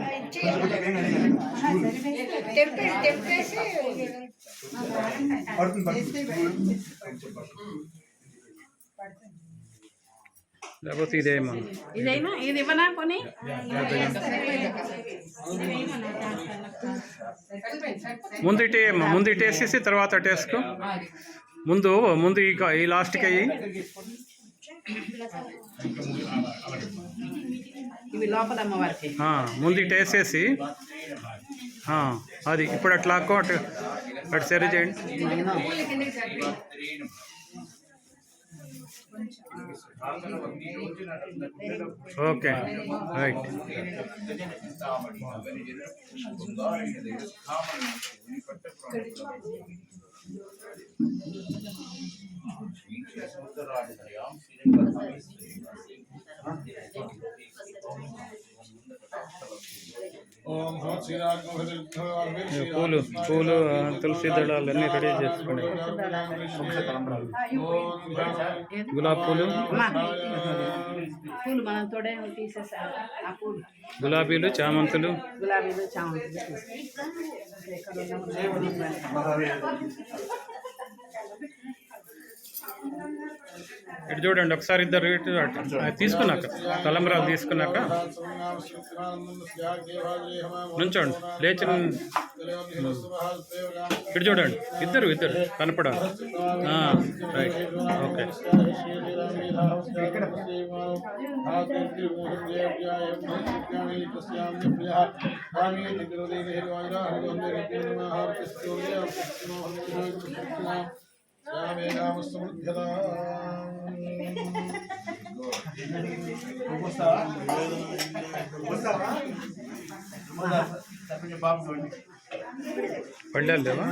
లేకపోతే ఇదేమో ఇదైనా ఇది ఇవ్వనా కొని ముందు ఇటే అమ్మా, ముందు ఇటు వేసేసి తర్వాత అటు వేసుకో. ముందు ఈ లాస్ట్కి అయ్యి ఇవి లోపల అమ్మవారికి ముందు ఇటు వేసేసి అది ఇప్పుడు అట్లా లాక్కో అటు సరి చేయండి. Okay right. ఓం పూలు పూలు తులసి దళాలు అన్నీ రెడీ చేసుకోండి. గులాబీ పూలు పూలు మనం తోడే తీసేసా ఆ పూలు గులాబీలు చామంతులు గులాబీలు చామంతులు ఇటు చూడండి ఒకసారి ఇద్దరు ఇటు అటు అది తీసుకున్నాక తలంబరాలు తీసుకున్నాక నుంచోండి లేచి ఇటు చూడండి ఇద్దరు కనపడాలి. Right okay. పళ్ళాలు లేవా?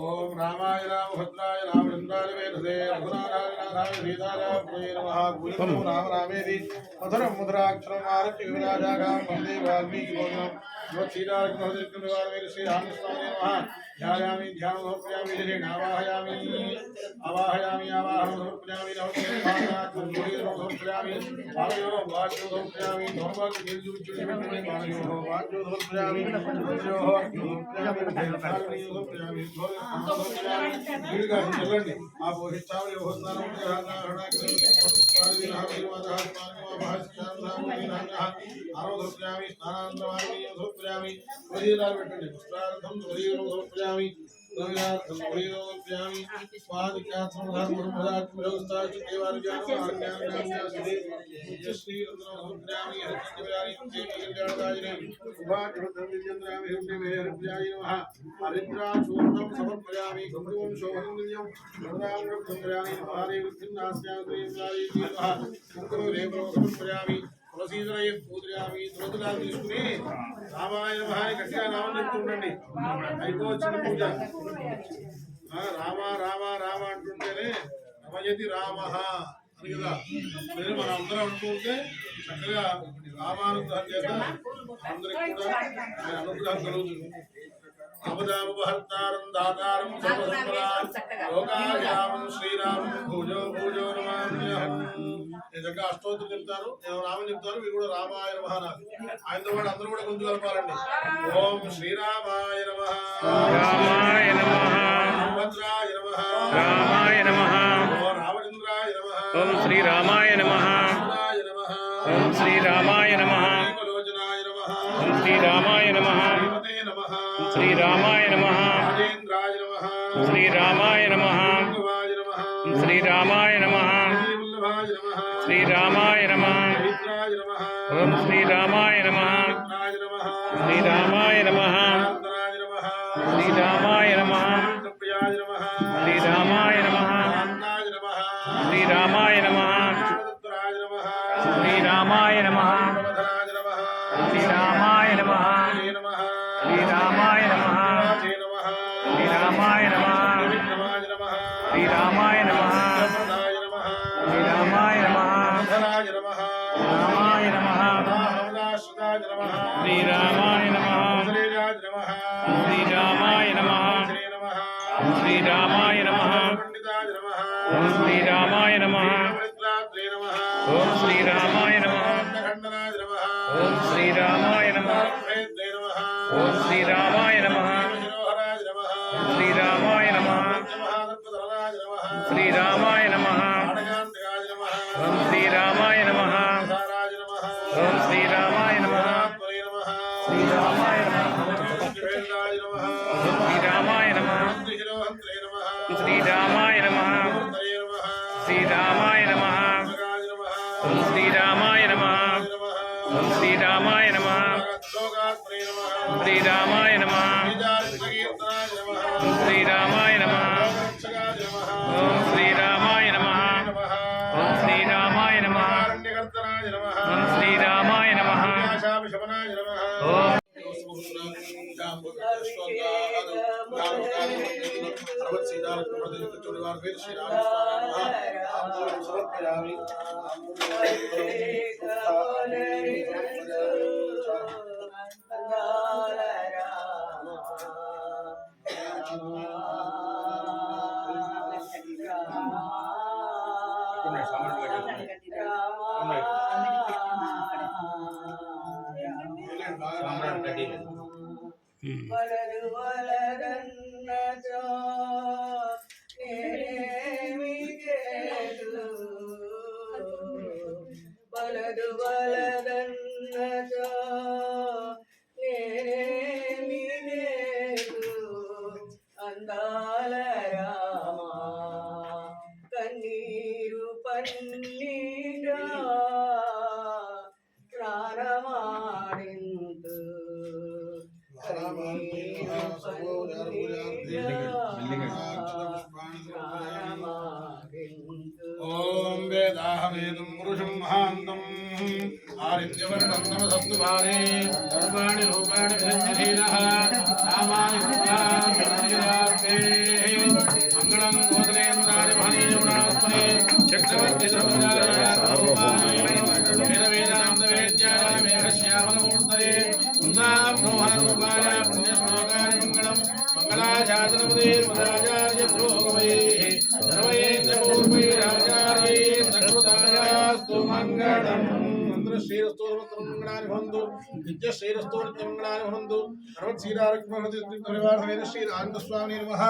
ఓం రామాయ రామభద్రాయ రామచంద్రాయ వేదసే రఘునాథాయ సీతారామయ నమః. రామ రామేది మధురం ముద్రాక్షరం ఆరతి విరాజాగాం వందే వాల్మీకి భోజనం శ్రీరామహృదయ శ్రీ రామస్వామి నమః. ధ్యాయామి ధ్యానం సమర్పయామి శరీరావాహయామి ఆవాహయామి ఆవాహనం సమర్పయామి సమర్పయామి పాదయో వాచ్యో సమర్పయామి ధర్మాన్ని నిలుచుచుని పాదయో వాచ్యో సమర్పయామి వీడిగా చెల్లండి ఆ పోషిస్తామని వ్యవస్థానం ఆరోగ్యామి స్నానాంతరామి సమర్పయామి శరీరాలు పెట్టండి పుష్పార్థం శరీరం సమర్పయామి ద్రవ్యామి స్వాదికాత్మ సమర్పయామి గౌరవం శోభనం సమర్పయామి తులసీదరై పూజయామి తులసిలాలు తీసుకుని రామాయ నమః గట్టిగా నామం చెప్తుండండి. అయిపోవచ్చిన పూజ. రామ రామ రామ అంటుంటేనే రమయతి రామ అని కదా నేను మనం అందరం అనుకుంటే చక్కగా రామానుగ్రహం చేత అందరికి కూడా ఆయన అనుగ్రహం కలుగుతుంది. ఆపదాపహర్తారం దాతారం లోకాయామం శ్రీరామం భూజో భూజో నమామ్యహం. నేను చక్కగా అష్టోత్తరం చెప్తాను, నేను రామని చెప్తాను, మీరు కూడా రామాయ నమః అనాలి. ఆయనతో పాటు అందరూ కూడా గొంతు కలపాలండి. ఓం శ్రీరామాయ నమః, రామాయ నమః, భద్రాయ నమః, రామాయ నమః, ఓం రామచంద్రాయ నమః, ఓం శ్రీ రామాయ నమః, రామాయ నమః, ఓం శ్రీ రామాయ నమః, ఏకలోచనాయ శ్రీరామాయ నమః రాజేంద్రాయ నమః శ్రీరామాయ నమః వల్లభాయ నమః శ్రీరామాయ నమః వల్లభాయ నమః శ్రీరామాయ నమః చరిత్రాయ నమః ఓం శ్రీరామాయ నమః రాజ నమః శ్రీరామాయ నమః రాజ నమః శ్రీరామాయ నమః ప్రియాయ నమః శ్రీరామాయ నమః రాజ నమః శ్రీరామాయ నమః రాజ నమః శ్రీరామాయ నమః రాజ నమః శ్రీరామాయ నమః నమః శ్రీరామాయ నమః నమః శ్రీరామాయ నమః రాజ నమః శ్రీరామాయ నమః రాజ నమః శ్రీరామాయ నమః రాజ నమః రామాయ నమః రామదాసుదాయ నమః శ్రీరామాయ నమః శ్రీరాజ నమః శ్రీరామాయ నమః శ్రీ నమః శ్రీరామాయ నమః పండితాయ నమః ఓం శ్రీరామాయ నమః పవిత్రాత్రే నమః ఓం శ్రీరామాయ నమః ఖండనాయ నమః ఓం శ్రీరామాయ నమః భేద్రే నమః ఓం శ్రీరామాయ నమః శిరోహరాజ నమః శ్రీరామాయ నమః మహాదర్పధరాజ నమః శ్రీరామాయ నమః ఆడగాంతగాజ నమః ఓం శ్రీరామాయ నమః సారాజ నమః ఓం శ్రీరామాయ నమః త్వరే నమః శ్రీరామాయ నమః వేదాయ నమః ఓం శ్రీరామాయ నమః శిరోహంత్రే నమః శ్రీరామాయ నమః త్వరే నమః శ్రీరామాయ నమః గాజ నమః ఓం శ్రీరామాయ నమః ఓం శ్రీరామాయ నమః లోకాత్రే నమః శ్రీరామాయ నమః విజాకీర్తనాయ నమః ఓం శ్రీరామాయ నమః రక్షగాజ నమః ఓం శ్రీరామాయ నమః నమః ఓం శ్రీరామాయ నమః కారుణ్యకర్తనాయ నమః ఓం శ్రీరామాయ నమః ఆశాభిషమనాయ నమః ఓం వలదు వలదన్నచో నేనేమి చేదు వలదు వలదన్నచో నేనేమి చేదు అందాల రామా కన్నీరు పన్నీరా ప్రాణమాడిందు ఓం వేదాహవేదం పురుషం మహాంతం ఆదిత్యవర్ణం నమసత్తు భారే సర్వాణి రూపాణి విరచిధీనః నామాని రూపాణి మంగళం గోత్రేంద్రాయ మహనీయునాత్మనే చక్రవర్తి వేదాంత వేద్యాయ మేఘశ్యామలమూర్తయే పుణ్యాభ్రోహణరూపాయ పుణ్యశ్లోకాయ మంగళం మంగళాచార్యపదే మదాచార్య పురోగమయే సర్వైర్పూర్వైరాచార్యే సకృతాయాస్తు మంగళం శ్రీరస్తు మంగళాని భవంతు నిత్య శ్రీరస్తు నిత్య మంగళాని భవంతు సర్వత్ శ్రీరామకృష్ణ శ్రీ ఆనందస్వామి నమః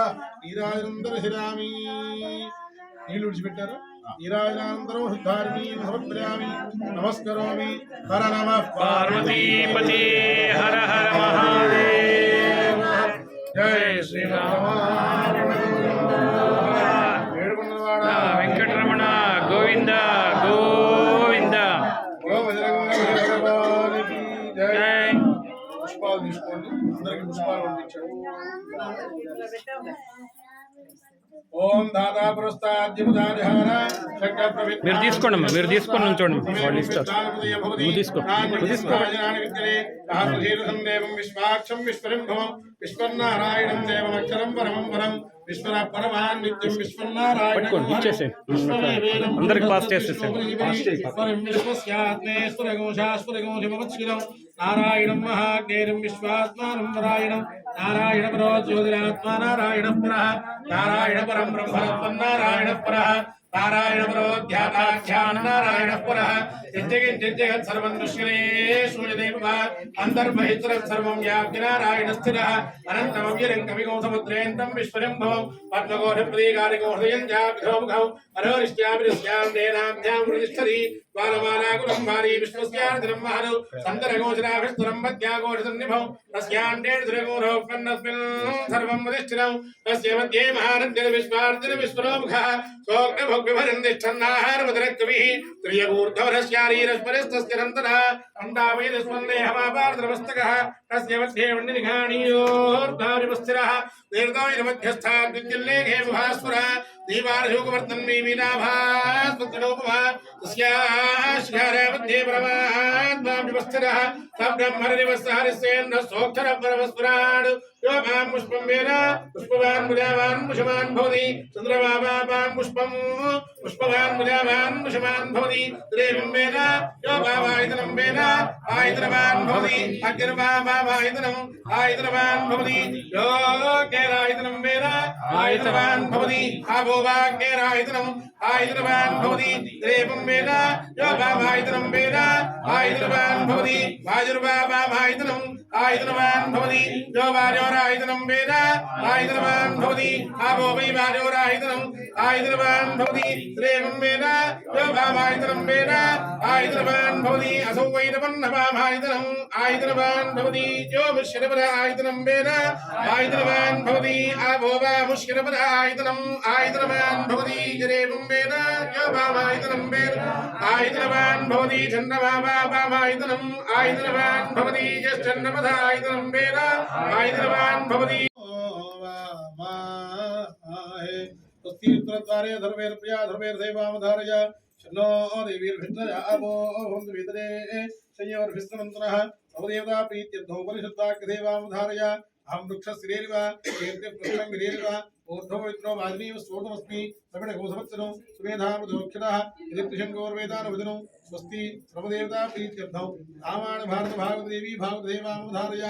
నీరాజనందర శ్రీరామి నీళ్ళు విడిచిపెట్టారు నీరాజనానందరం ధారిణీ సమర్పయామి నమస్కరోమి హర నమః పార్వతీపతి హర హర మహాదేవ జై శ్రీరామ ఏడుకొండలవాడ వెంకటరమణ గోవింద గోవింద ఓ బజరంగ బలి జై జై పుష్పాలు తీసుకోండి అందరికి పుష్పాలు పంపించాడు ఓం దాదా పురస్తాద్యముదారిహార మీరు తీసుకోండి అమ్మా, మీరు తీసుకొని ఉంచండి వాళ్ళు ఇస్తారు నువ్వు తీసుకో దేవం విశ్వాక్షం విశ్వరింభవం విశ్వన్నారాయణం దేవమక్షరం పరమం పరం విశ్వర పరమాన్ నిత్యం విశ్వన్నారాయణ పట్టుకోండి, ఇచ్చేసేయండి. అందరికి పాస్ చేసేసేయండి. నారాయణం మహాజ్ఞేయం విశ్వాత్మానం నారాయణం నారాయణ పరో జ్యోతిరాత్మా నారాయణ పురః నారాయణ పరం బ్రహ్మరత్వం నారాయణ పురః నారాయణ పరో ధ్యాతాఖ్యాన నారాయణ పురః జగత్ సర్వం దృశ్యతే సూర్యదేవ అంతర్బహిర్జగ సర్వం వ్యాప్య నారాయణ స్థిరః అనంతమవ్యయం కవిగో సముద్రేంతం విశ్వశంభవం పద్మగోధ ప్రదీకారికో హృదయం జాభిధోముఖం అరోరిష్ట్యాభిరిష్ట్యాం దేనాభ్యాం ప్రతిష్ఠతి బాలమాలాకులం భారీ విశ్వస్యార్ధనం మహను సంతరగోచరాభిస్తరం మధ్యాగోచరన్నిభం తస్యాండేర్ధురగోరోపన్నస్మిన్ సర్వం వదిష్ఠిరం తస్య మధ్యే మహానందిన విశ్వార్జున విశ్వరోముఖః సోగ్రభోగ్యభరందిష్టన్నాహారమదరక్కవిః త్రియగూర్ధవరస్యారీరస్పరిస్తస్యరంతరः అండావైరస్వన్నేహమాపార్ధనమస్తకः తస్య మధ్యే వన్నినిఘాణీయోర్ధావిమస్థిరः దీర్ఘాయుర్మధ్యస్థాద్విద్యుల్లేఖే మహాస్వరः దీవార్హోకవర్తన్మీ వీణాభాస్వత్తినోపమా తస్యాశ్చారే పరమాత్మాభిమస్థిరः సబ్రహ్మణివస్సహరిసేన్న సోక్షర పరమస్ఫురాడు यो मां पुष्पं वेद पुष्पवान् मुजावान् पुष्पवान् भवति चन्द्रमावां पुष्पं पुष्पवान् मुजावान् पुष्पवान् भवति देवं वेद यो भावायतनं वेद आयतनवान् भवति अग्निर्भावायतनं आयतनवान् भवति यो केरायतनं वेद आयतनवान् भवति आभोवाग्नेरायतनं आयतनवान् भवति देवं वेद यो भावायतनं वेद आयतनवान् भवति वायुर्भावायतनं आयतनवान् भवति यो वायोरायतनं वेद आयतनवान् भवति आपो वै वायोरायतनं आयतनवान् भवति देवं वेद यो भावायतनं वेद आयतनवान् भवति असौ वैरवन्नवामायतनं आयतनवान् भवति यो मुष्यरपर आयतनं वेद आयतनवान् भवति आपो वा मुष्यरपर आयतनं आयतनवान् भवति देवं वेद यो भावायतनं वेद आयतनवान् भवति चन्द्रमावामायतनं आयतनवान् भवति यश्चन्द्रमधायतनं वेद आयतनवान् भवति स्वस्तिरुत्तरद्वारे धर्मेर्प्रिया धर्मेर्देवामधारय शन्नो देवीर्भिष्टया आपो भवन्तु वेदने संयोर्भिस्तमन्त्रः सर्वदेवता प्रीत्यर्थोपनिषद्वाक्यदेवामधारय अहं वृक्षस्थिरेरिव कीर्तिपृष्ठं गिरेरिव ऊर्ध्वो विष्णो वाजनीव स्तोत्रमस्मि प्रकटकोसवत्सनो सुमेधामधोक्षरः यदिकृशङ्गोर्वेदानुवदनो स्वस्ति सर्वदेवता प्रीत्यर्थौ रामायण भारत भागवत देवी भागवत देवामधारय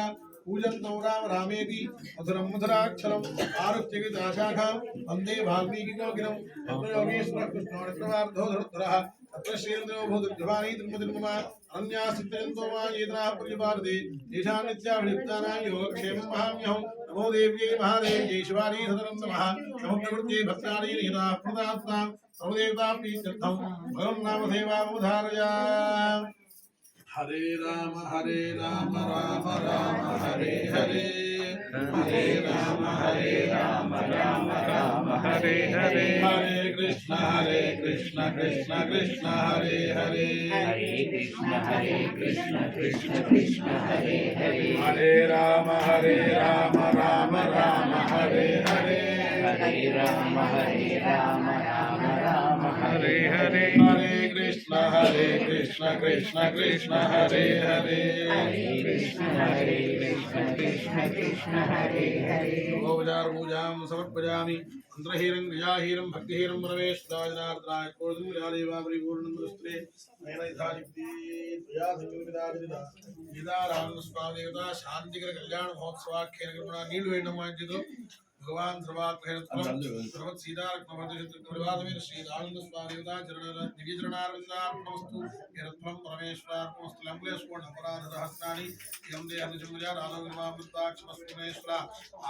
पूजन्तो राम रामेति मधुरं मधुराक्षरम् आरुह्यगीताशाखां वन्दे वाल्मीकिकोकिलं योगेश्वर कृष्णो धरः तत्र श्रीन्द्रो भूतद्वारी तिरुमतिर्ममा अनन्यासिद्धयन्तो मा येदनाः पर्यपारते तेषां नित्याभियुक्तानां योगक्षेमं महाम्यहं नमो देव्यै महादेव्यै शिवानी सदनं नमः नमो प्रवृत्यै भद्राणी निहिताः प्रदात्तां सर्वदेवता प्रीत्यर्थं भगवन् नाम सेवामधारय हरे राम राम राम हरे हरे हरे राम राम राम हरे हरे हरे कृष्ण कृष्ण कृष्ण हरे हरे हरे कृष्ण कृष्ण कृष्ण हरे हरे हरे राम राम राम हरे हरे हरे राम राम राम हरे हरे हरे कृष्ण कृष्ण कृष्ण हरे हरे हरे कृष्ण कृष्ण कृष्ण हरे हरे पूजां समर्पयामि मंत्रहीरं क्रियाहीरं भक्तिहीरं परमेश्वराय कोर्दुर्यादेवा परिपूर्णमस्त्रे नयनयथाशक्ति त्वया संयोगिता गीतारामस्वादेवता शांतिकर कल्याण महोत्सवाख्येन कृपणा नीलु वेणुमांचितो भगवान सर्वत सीतारत्नवर्धन श्री आनंद स्वादेवता चरण दिव्य चरणारविंदार्पणमस्तु यरत्वं परमेश्वरार्पणमस्तु लंबलेश्वरण अपराध सहस्राणि यं देहनिजमुजा राधोगमामृताक्षमस्पुनेश्वरा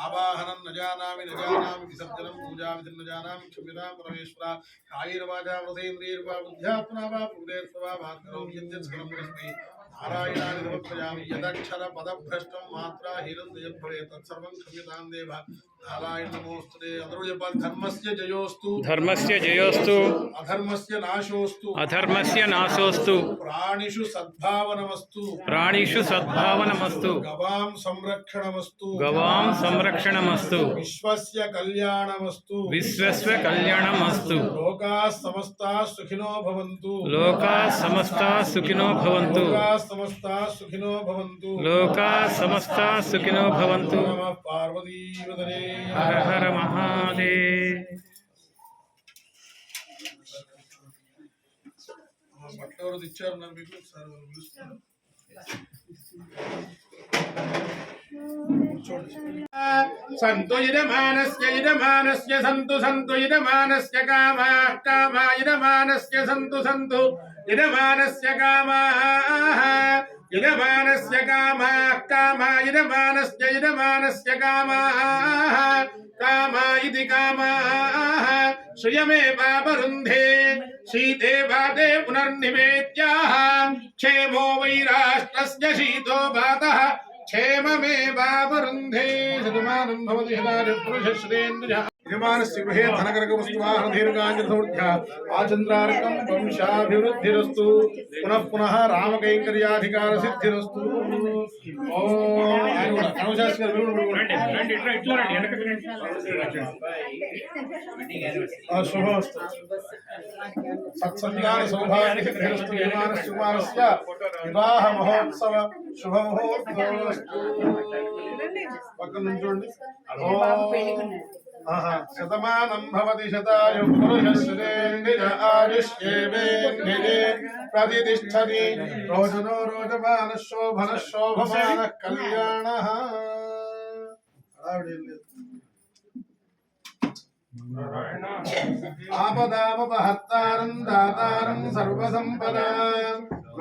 आवाहनं न जानामि विसर्जनं पूजाविधिं न जानामि क्षम्यतां परमेश्वरा कायेर्वाचा वसेन्द्रियैर्वा बुद्ध्यात्मना वा पूर्णेर्वा मात्करोमि यद्यत्सकलं परस्मै नारायणानि समर्पयामि यदक्षर पदभ्रष्टं मात्रा हीनं भवेत् तत्सर्वं क्षम्यतां देव नारायण नमोस्तुते अंदरू చెప్పాలి ధర్మస్య జయోస్తు అధర్మస్య నాశోస్తు ప్రాణిషు సద్భావనమస్తు గవాం సంరక్షణమస్తు విశ్వస్య కళ్యాణమస్తు లోకాః సమస్తాః సుఖినో భవంతు నమః పార్వతీపతయే हर हर महादेव బట్టలు ఇచ్చారు నాకు మీకు ఒకసారి పిలుస్తాను संतो यजमानस्य संतु संतो यजमानस्य कामाः कामा यजमानस्य संतु యజమానస్య కామాః యజమానస్య కామాః కామా యజమానస్య కామాః కామా ఇతి కామాః శ్రియమేవావరుంధే శీతే వాతే పునర్నివేద్యాః క్షేమో వై రాష్ట్రస్య శీతో వాతః క్షేమమేవావరుంధే శతమానం భవతి శతాయు పురుషశ్రేంద్రియ యజమానస్య గృహే ధనకనకవస్తువాహనదీర్ఘాంజసౌఢ్య ఆచంద్రార్కం వంశాభివృద్ధిరస్తు పునః పునః రామకైంకర్యాధికార సిద్ధిరస్తు. ఓం ఆయన కూడా కనవశాస్త్రి గారు మీరు కూడా శుభమస్తు. సత్సంతాన సౌభాగ్య గృహస్థు యజమానస్య కుమారస్య వివాహ మహోత్సవ శుభముహూర్తమస్తు. పక్కన నుంచోండి. శతమానం భవతి శతాయు పురుషశ్రేంద్రియ ఆయుష్యేవేంద్రియే ప్రతిష్టతి రోచనో రోచమాన శోభన శోభమాన కళ్యాణ. ఆపదామపహర్తారం దాతారం సర్వసంపదా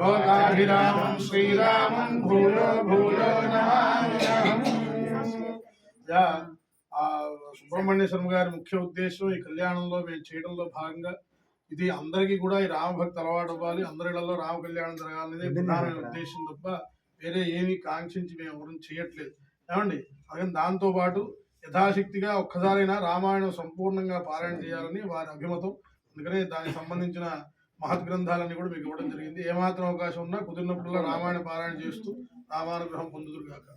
లోకాభిరామం శ్రీరామం భూయో భూయో నమామ్యహం. సుబ్రహ్మణ్యేశ్వరం గారి ముఖ్య ఉద్దేశం ఈ కళ్యాణంలో మేము చేయడంలో భాగంగా ఇది అందరికీ కూడా ఈ రామభక్తి అలవాటు అవ్వాలి, అందరిలో రామ కళ్యాణం జరగాలనేది ప్రధానమైన ఉద్దేశం తప్ప వేరే ఏమీ కాంక్షించి మేము ఎవరు చేయట్లేదు ఏమండి. అందుకని దాంతోపాటు యథాశక్తిగా ఒక్కసారైనా రామాయణం సంపూర్ణంగా పారాయణ చేయాలని వారి అభిమతం. అందుకనే దానికి సంబంధించిన మహత్ గ్రంథాలన్నీ కూడా మీకు ఇవ్వడం జరిగింది. ఏమాత్రం అవకాశం ఉన్నా కుదిరినప్పుడల్లా రామాయణ పారాయణ చేస్తూ రామానుగ్రహం పొందుదురుగాక.